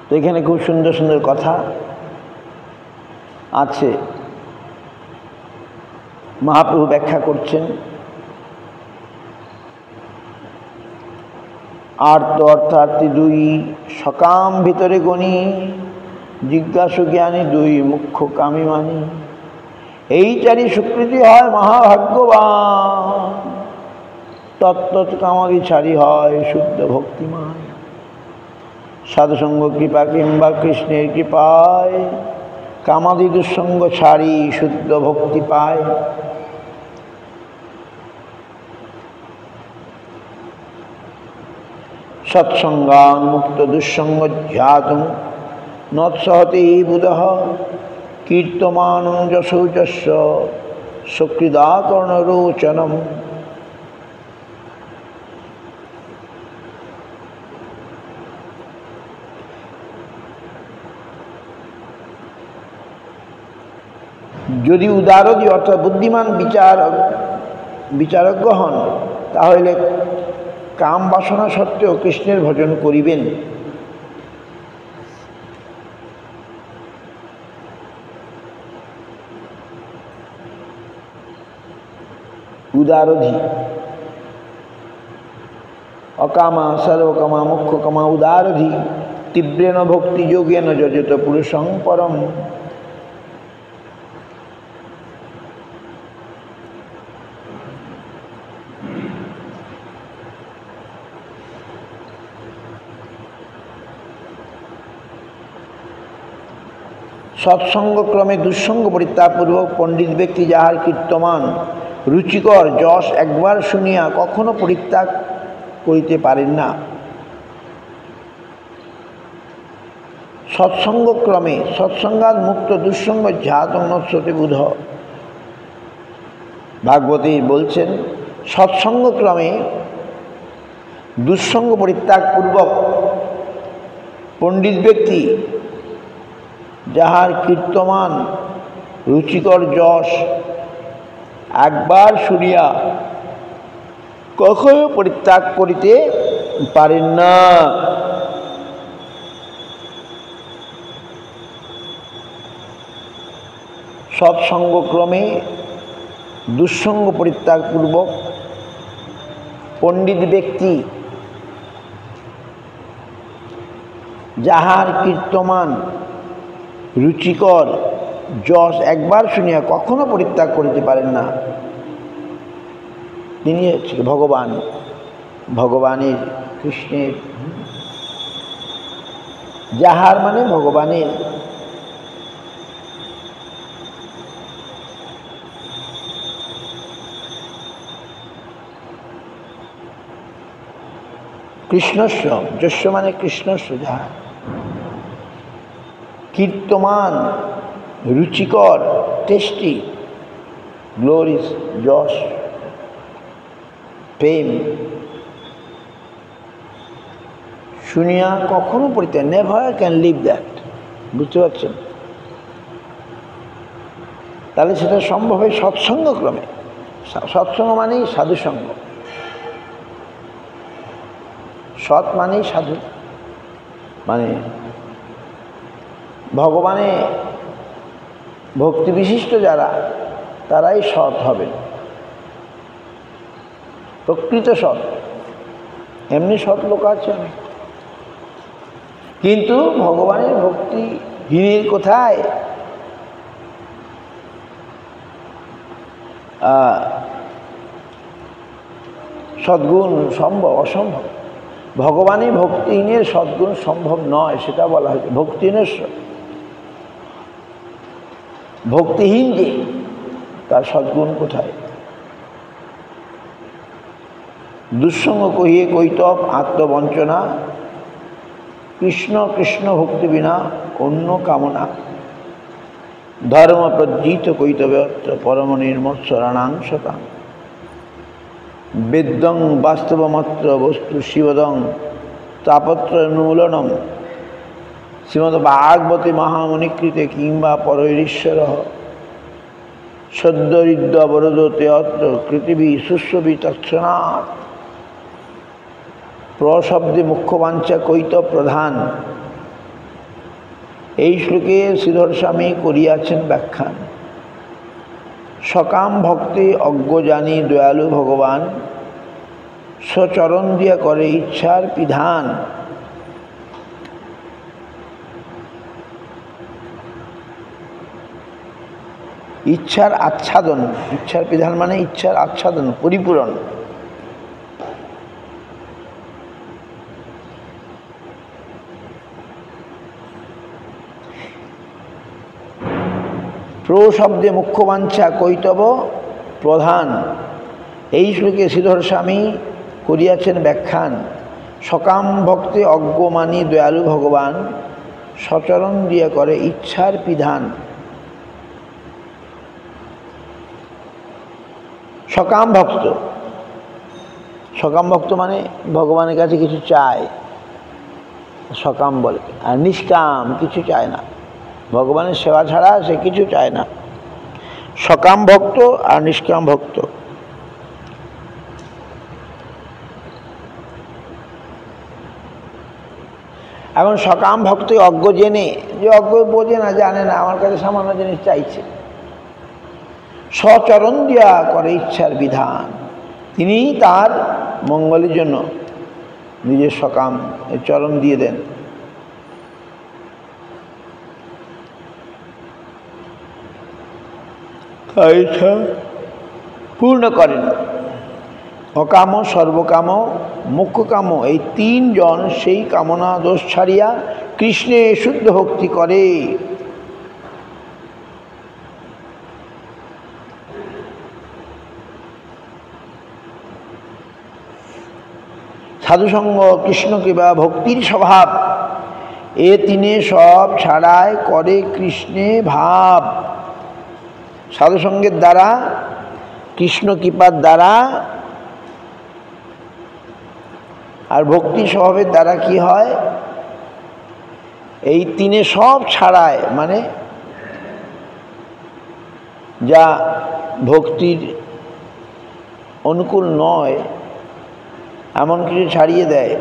তো এখানে খুব সুন্দর সুন্দর কথা আছে, মহাপ্রভু ব্যাখ্যা করছেন। আর্ত অর্থার্থী দুই, সকাম ভিতরে গণি, জিজ্ঞাসু জ্ঞানী দুই, মুখ্য কামী মানি। এই চারি স্বীকৃতি হয় মহাভাগ্যবান, তত্ত্বৎ কামাদি ছাড়ি হয় শুদ্ধ ভক্তিমান। সাধুসঙ্গ কৃপা কিংবা কৃষ্ণের কৃপায়, কামাদি দুঃসঙ্গ ছাড়ি শুদ্ধ ভক্তি পায়। সৎসঙ্গান মুক্ত দুঃসঙ্গ ধ্যাতুম নৎসহতি বুধঃ, কীর্তমান যশৌচস্য সুকৃদাকর্ণরোচনম। যদি উদারদি অর্থাৎ বুদ্ধিমান বিচারজ্ঞ হন, তাহলে কাম বাসনা সত্ত্বেও কৃষ্ণের ভজন করিবেন। উদারধি অকামা সর্বকামা মুখ্য কামা উদারধি, তীব্রেণ ভক্তি যোগেন যজত পুরুষং পরম। সৎসঙ্গক্রমে দুঃসঙ্গ পরিত্যাগপূর্বক পণ্ডিত ব্যক্তি যাহার কীর্তমান রুচিকর যশ একবার শুনিয়া কখনো পরিত্যাগ করিতে পারেন না। সৎসঙ্গক্রমে সৎসঙ্গাদ মুক্ত দুঃসঙ্গ ঝাতং নৎসতে বুধ। ভাগবতী বলছেন, সৎসঙ্গক্রমে দুঃসঙ্গ পরিত্যাগপূর্বক পণ্ডিত ব্যক্তি যাহার কীর্তমান রুচিকর যশ একবার শুনিয়া কখনো পরিত্যাগ করিতে পারেন না। সৎসঙ্গক্রমে দুঃসঙ্গ পরিত্যাগপূর্বক পণ্ডিত ব্যক্তি যাহার কীর্তমান রুচিকর যশ একবার শুনিয়া কখনো পরিত্যাগ করিতে পারেন না, তিনি হচ্ছে ভগবান, ভগবানের, কৃষ্ণের। যাহার মানে ভগবানের। কৃষ্ণস্য, যস্য মানে কৃষ্ণস্য, যাহার কীর্তমান রুচিকর, টেস্টি, গ্লোরিস, যশ, প্রেম শুনিয়া কখনো পরিত্যাগ, নেভার ক্যান লিভ দ্যাট। বুঝতে পারছেন? তাহলে সেটা সম্ভব হয় সৎসঙ্গক্রমে। সৎসঙ্গ মানেই সাধুসঙ্গ, সৎ মানেই সাধু, মানে ভগবানে ভক্তি বিশিষ্ট যারা, তারাই সৎ হবেন, প্রকৃত সৎ। এমনি সৎ লোক আছে অনেক, কিন্তু ভগবানের ভক্তিহীনের কোথায় সদ্গুণ সম্ভব? অসম্ভব। ভগবানের ভক্তিহীনের সদ্গুণ সম্ভব নয়, সেটা বলা হয়েছে। ভক্তিহীনের ভক্তিহীন যে, তার সদ্গুণ কোথায়? দুঃসঙ্গ কহিয়ে কৈতব আত্মবঞ্চনা, কৃষ্ণ কৃষ্ণ ভক্তি বিনা অন্য কামনা, ধর্ম প্রজ্জিত কৈতব্যত্র পরম নির্মৎসরাণাং শতাং, বেদ্যং বাস্তবমাত্র বস্তু শিবদং তাপত্র মূলনম, শ্রীমদ ভাগবতী মহামণিকৃতে কিংবা পরৈশ্বর সদ্যরিদ্য অবরোধ তেয়ত্র কৃতিভি সুস্বভি তৎক্ষণাৎ। প্রশব্দে মুখ্যবাঞ্ছা কৈতব প্রধান। এই শ্লোকে শ্রীধর স্বামী করিয়াছেন ব্যাখ্যান। সকাম ভক্তি অজ্ঞ জানি দয়ালু ভগবান, স্বচরণ দিয়া করে ইচ্ছার বিধান। ইচ্ছার আচ্ছাদন, ইচ্ছার বিধান মানে ইচ্ছার আচ্ছাদন, পরিপূরণ। প্রশব্দে মুখ্যবাঞ্ছা কৈতব প্রধান। এই শ্লোকে শ্রীধর স্বামী করিয়াছেন ব্যাখ্যান। সকাম ভক্তে অজ্ঞ মানি দয়ালু ভগবান, সচরণ দিয়া করে ইচ্ছার বিধান। সকাম ভক্ত, সকাম ভক্ত মানে ভগবানের কাছে কিছু চায়, সকাম বলে। আর নিষ্কাম, কিছু চায় না, ভগবানের সেবা ছাড়া সে কিছু চায় না। সকাম ভক্ত আর নিষ্কাম ভক্ত। এখন সকাম ভক্তি অজ্ঞ জেনে, যে অজ্ঞ বোঝে না, জানে না, আমার কাছে সামান্য জিনিস চাইছে, সচরণ দিয়া করে ইচ্ছার বিধান। তিনি তার মঙ্গলের জন্য নিজের সকাম চরণ দিয়ে দেন। ইচ্ছা পূর্ণ করেন। অকাম, সর্বকাম, মুখ্যকাম, এই তিনজন সেই কামনা দোষ ছাড়িয়া কৃষ্ণে শুদ্ধ ভক্তি করে। সাধুসঙ্গ কৃষ্ণ কৃপা ভক্তির স্বভাব, এ তিনে সব ছাড়ায় করে কৃষ্ণে ভাব। সাধুসঙ্গের দ্বারা, কৃষ্ণ কৃপার দ্বারা আর ভক্তি স্বভাবের দ্বারা কি হয়? এই তিনে সব ছাড়ায়, মানে যা ভক্তির অনুকূল নয় এমন কিছু ছাড়িয়ে দেয়,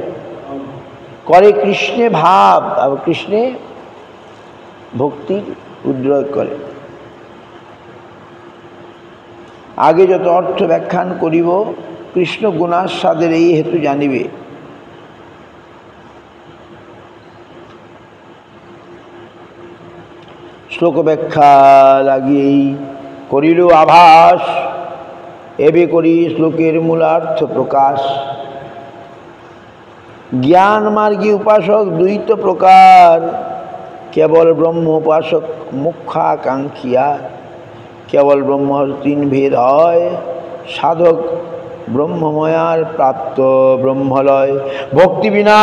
করে কৃষ্ণে ভাব, আর কৃষ্ণে ভক্তির উদ্রয় করে। আগে যত অর্থ ব্যাখ্যান করিব, কৃষ্ণ গুণাস্বাদের এই হেতু জানিবে। শ্লোক ব্যাখ্যা লাগিয়েই করিল আভাস, এবে করি শ্লোকের মূলার্থ প্রকাশ। জ্ঞান মার্গী উপাসক দুই তো প্রকার, কেবল ব্রহ্ম উপাসক মুখ্যাকাঙ্ক্ষিয়া। কেবল ব্রহ্ম তিন ভেদ হয়, সাধক ব্রহ্মময়ার প্রাপ্ত ব্রহ্মলয়। ভক্তি বিনা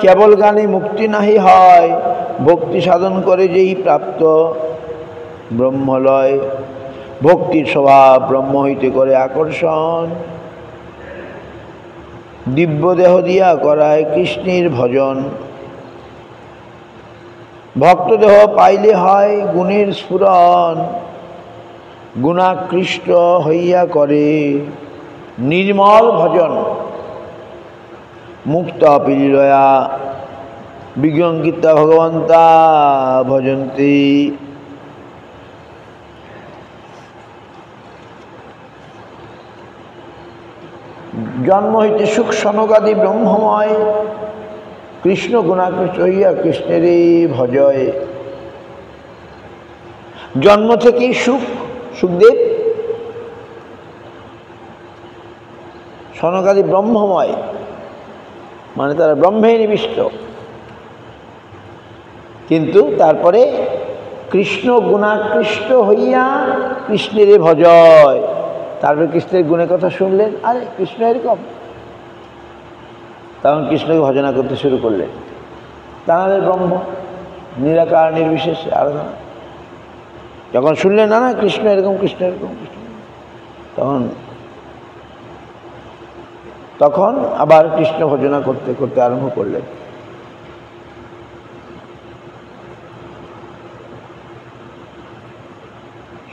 কেবল গানে মুক্তি নাহি হয়, ভক্তি সাধন করে যেই প্রাপ্ত ব্রহ্মলয়। ভক্তির স্বভাব ব্রহ্ম হইতে করে আকর্ষণ, দিব্য দেহ দিয়া করায় কৃষ্ণের ভজন। ভক্ত দেহ পাইলে হয় গুণের স্ফুরণ, গুণাকৃষ্ট হইয়া করে নির্মল ভজন। মুক্ত পিলীলয়া বিজ্ঞঙ্কিতা ভগবন্তা ভজন্তি। জন্ম হইতে সুখ সনকাদি ব্রহ্মময়, কৃষ্ণ গুণাকৃষ্ট হইয়া কৃষ্ণেরই ভজয়। জন্ম থেকেই সুখ, সুখদেব সনকাদি ব্রহ্মময়, মানে তারা ব্রহ্মে নিবিষ্ট। কিন্তু তারপরে কৃষ্ণ গুণাকৃষ্ট হইয়া কৃষ্ণেরই ভজয়। তারপরে কৃষ্ণের গুণের কথা শুনলেন, আরে কৃষ্ণ এরকম, তখন কৃষ্ণকে ভজনা করতে শুরু করলেন। তাঁদের ব্রহ্ম নিরাকার নির্বিশেষ আরাধনা। যখন শুনলেন না না কৃষ্ণ এরকম, কৃষ্ণ এরকম, কৃষ্ণ, তখন আবার কৃষ্ণ ভজনা করতে করতে আরম্ভ করলেন।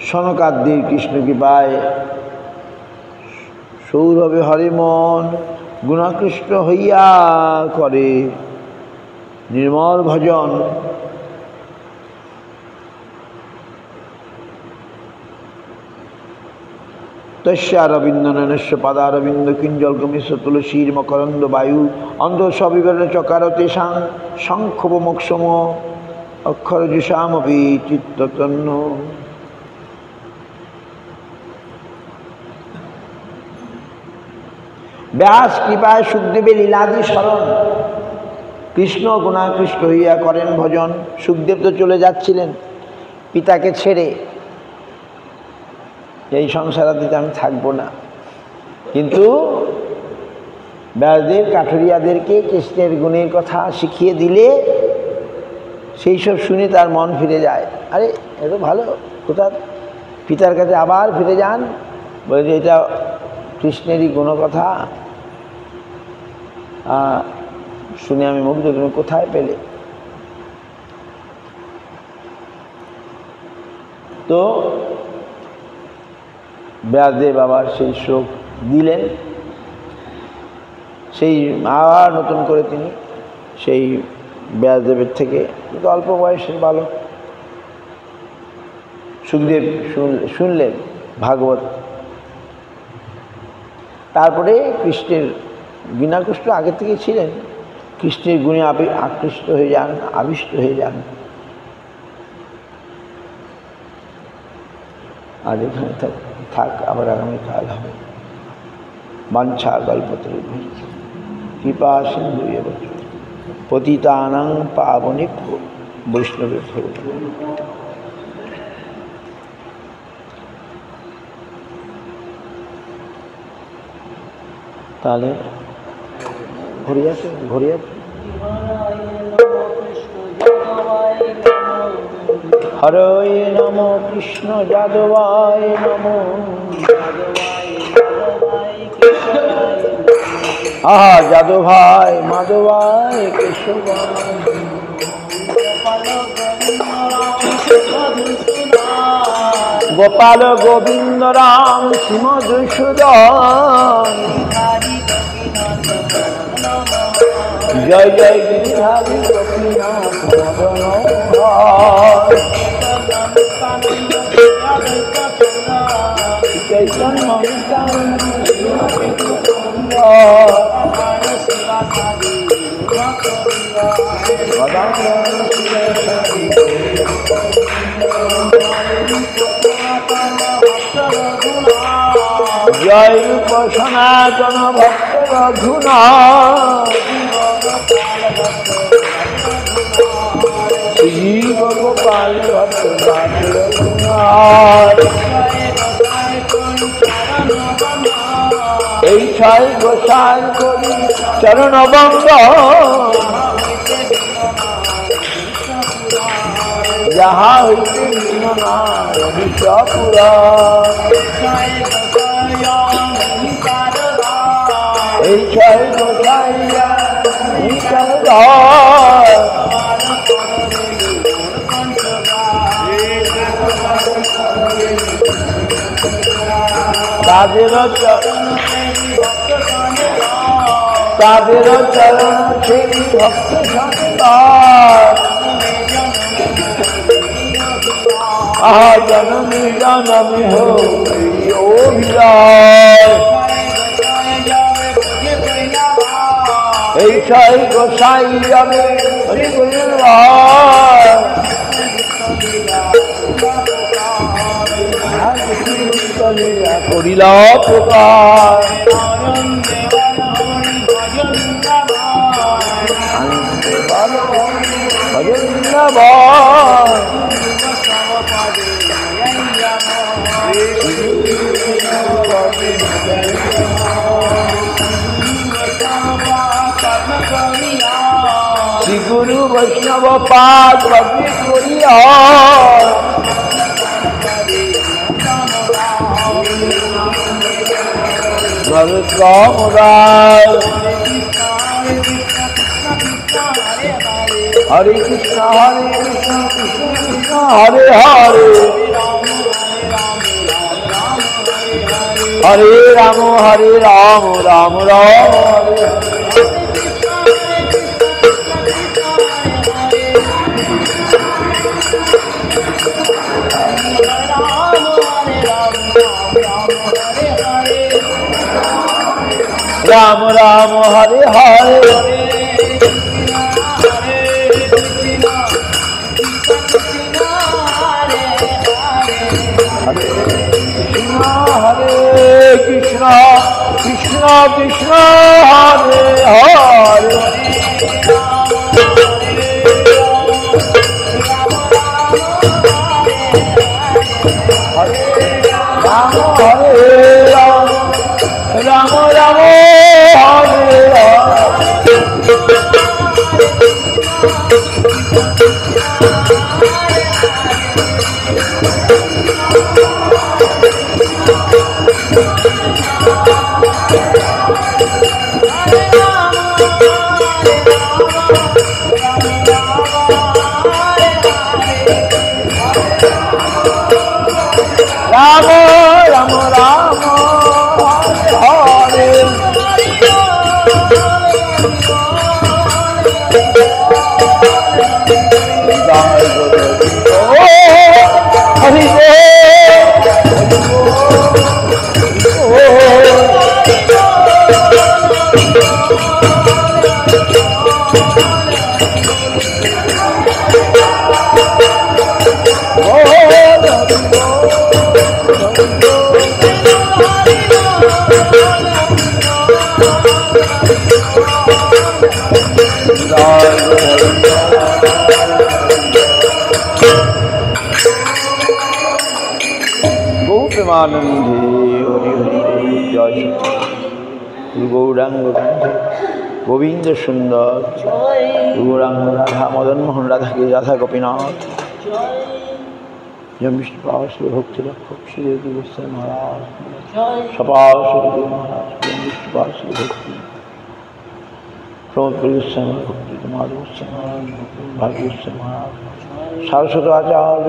সনকাদির কৃষ্ণ কৃপায় সৌরভে হরে মন, গুণাকৃষ্ট হইয়া করে নির্মল ভজন। তস্যারবিন্দ নয়নস্য পাদারবিন্দ কিঞ্জলগমিশ্র তুলসীর মকরন্দ বায়ু অন্ধ সবিবরণ চকার তেষাং শঙ্খব মোক্ষম অক্ষর যুষামপি চিত্ততন্ন। ব্যাস কৃপায় সুখদেবের লীলাদি স্মরণ, কৃষ্ণ গুণাকৃষ্ট হইয়া করেন ভজন। সুখদেব তো চলে যাচ্ছিলেন পিতাকে ছেড়ে, এই সংসারাদিতে আমি থাকবো না। কিন্তু ব্যাসদেব কাঠুরিয়াদেরকে কৃষ্ণের গুণের কথা শিখিয়ে দিলে সেই সব শুনে তার মন ফিরে যায়। আরে এত ভালো, কোথা পিতার কাছে আবার ফিরে যান, বলে যে এটা কৃষ্ণেরই গুণকথা শুনে আমি মুগ্ধ, তুমি কোথায় পেলে? তো ব্যাসদেব আবার সেই শ্লোক দিলেন, সেই আবার নতুন করে তিনি সেই ব্যাসদেবের থেকে অল্প বয়সের বালক সুখদেব শুনলেন ভাগবত। তারপরে কৃষ্ণের গুণাকৃষ্ট আগে থেকে ছিলেন, কৃষ্ণের গুণে আকৃষ্ট হয়ে যান, আবিষ্ট হয়ে যান। আজ এখানে থাক, আবার আগামীকাল হবে। বাঞ্ছা কল্পতরুভ্যশ্চ কৃপা সিন্ধু এব চ পতিতানাং পাবনেভ্যো বৈষ্ণবেভ্যো নমো নমঃ। তাহলে ঘুরে আছে হরে নম কৃষ্ণ যাদবায় নম। আহা যাদবায় মাধবায় কেশবায়, গোপাল গোবিন্দ রাম শ্রীমধুসূদন। জয় জয় গিরিধারী গোপীনাথ মদন মোহন। চৈতন্য জয় রূপ সনাতন ভক্ত রঘুনা জীব গোপাল ভক্ত রঘুনা এই ছয় গোসাই করি চরণ বন্ধ যাহা হইতে বিশ্বপুরা এই ছয় গোসাইয়া তাদের চরণ সেই ভক্ত সন্তান আহা জনমী জনমী অভিলাষ এই ছয় গোসাই যাবে করিল প্রকার শ্রী গুরু বৈষ্ণব পাদ ভক্তি করিয়া হরে কৃষ্ণ হরে কৃষ্ণ কৃষ্ণ কৃষ্ণ হরে হরে হরে রাম রাম রাম হরে রাম রাম হরে হরে হরে কৃষ্ণ কৃষ্ণ কৃষ্ণ হরে হরে রাম হরে রাম রাম রাম হরে রাম রাম রাম হরে হরি প্রেমানন্দে হরি হরি জয় গৌরাঙ্গ গোবিন্দ সুন্দর গৌরাঙ্গ রাধা মদন মোহন রাধাকে রাধা গোপীনাথ বিষ্ণু ভক্তি রক্ষক শ্রীদেবী গোস্বামী মহারাজ সপাল শ্রীদেবী মহারাজ বিষ্ণু ভক্তি প্রমোদ গোস্বামী ভক্তি কুমার গোস্বামী ভাগ্য গোস্বামী মহারাজ সারস্বত আচার্য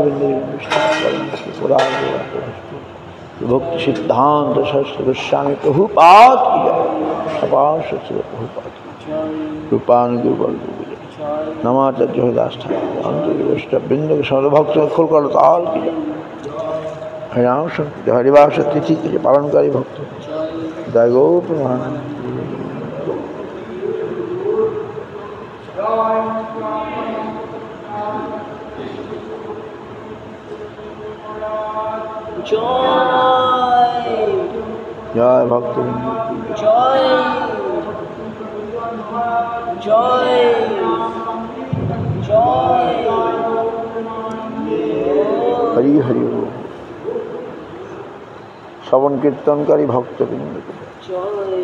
ভক্তি সিদ্ধান্ত সরস্বতী গোস্বামী প্রভুপাদ সপাল সরস্বতী প্রভুপাদ রূপানুগুরু नमाचार्य हरिदास ठाकुर बृंद के समस्त भक्त खोल कर ताल की হরিনাম সংকীর্তন হরিবাস তিথি থেকে পালনকারী ভক্ত জয় গৌর মহান জয় ভক্ত জয় জয় জয় হরি হরি বল। শ্রবণ কীর্তনকারী ভক্তবৃন্দ জয়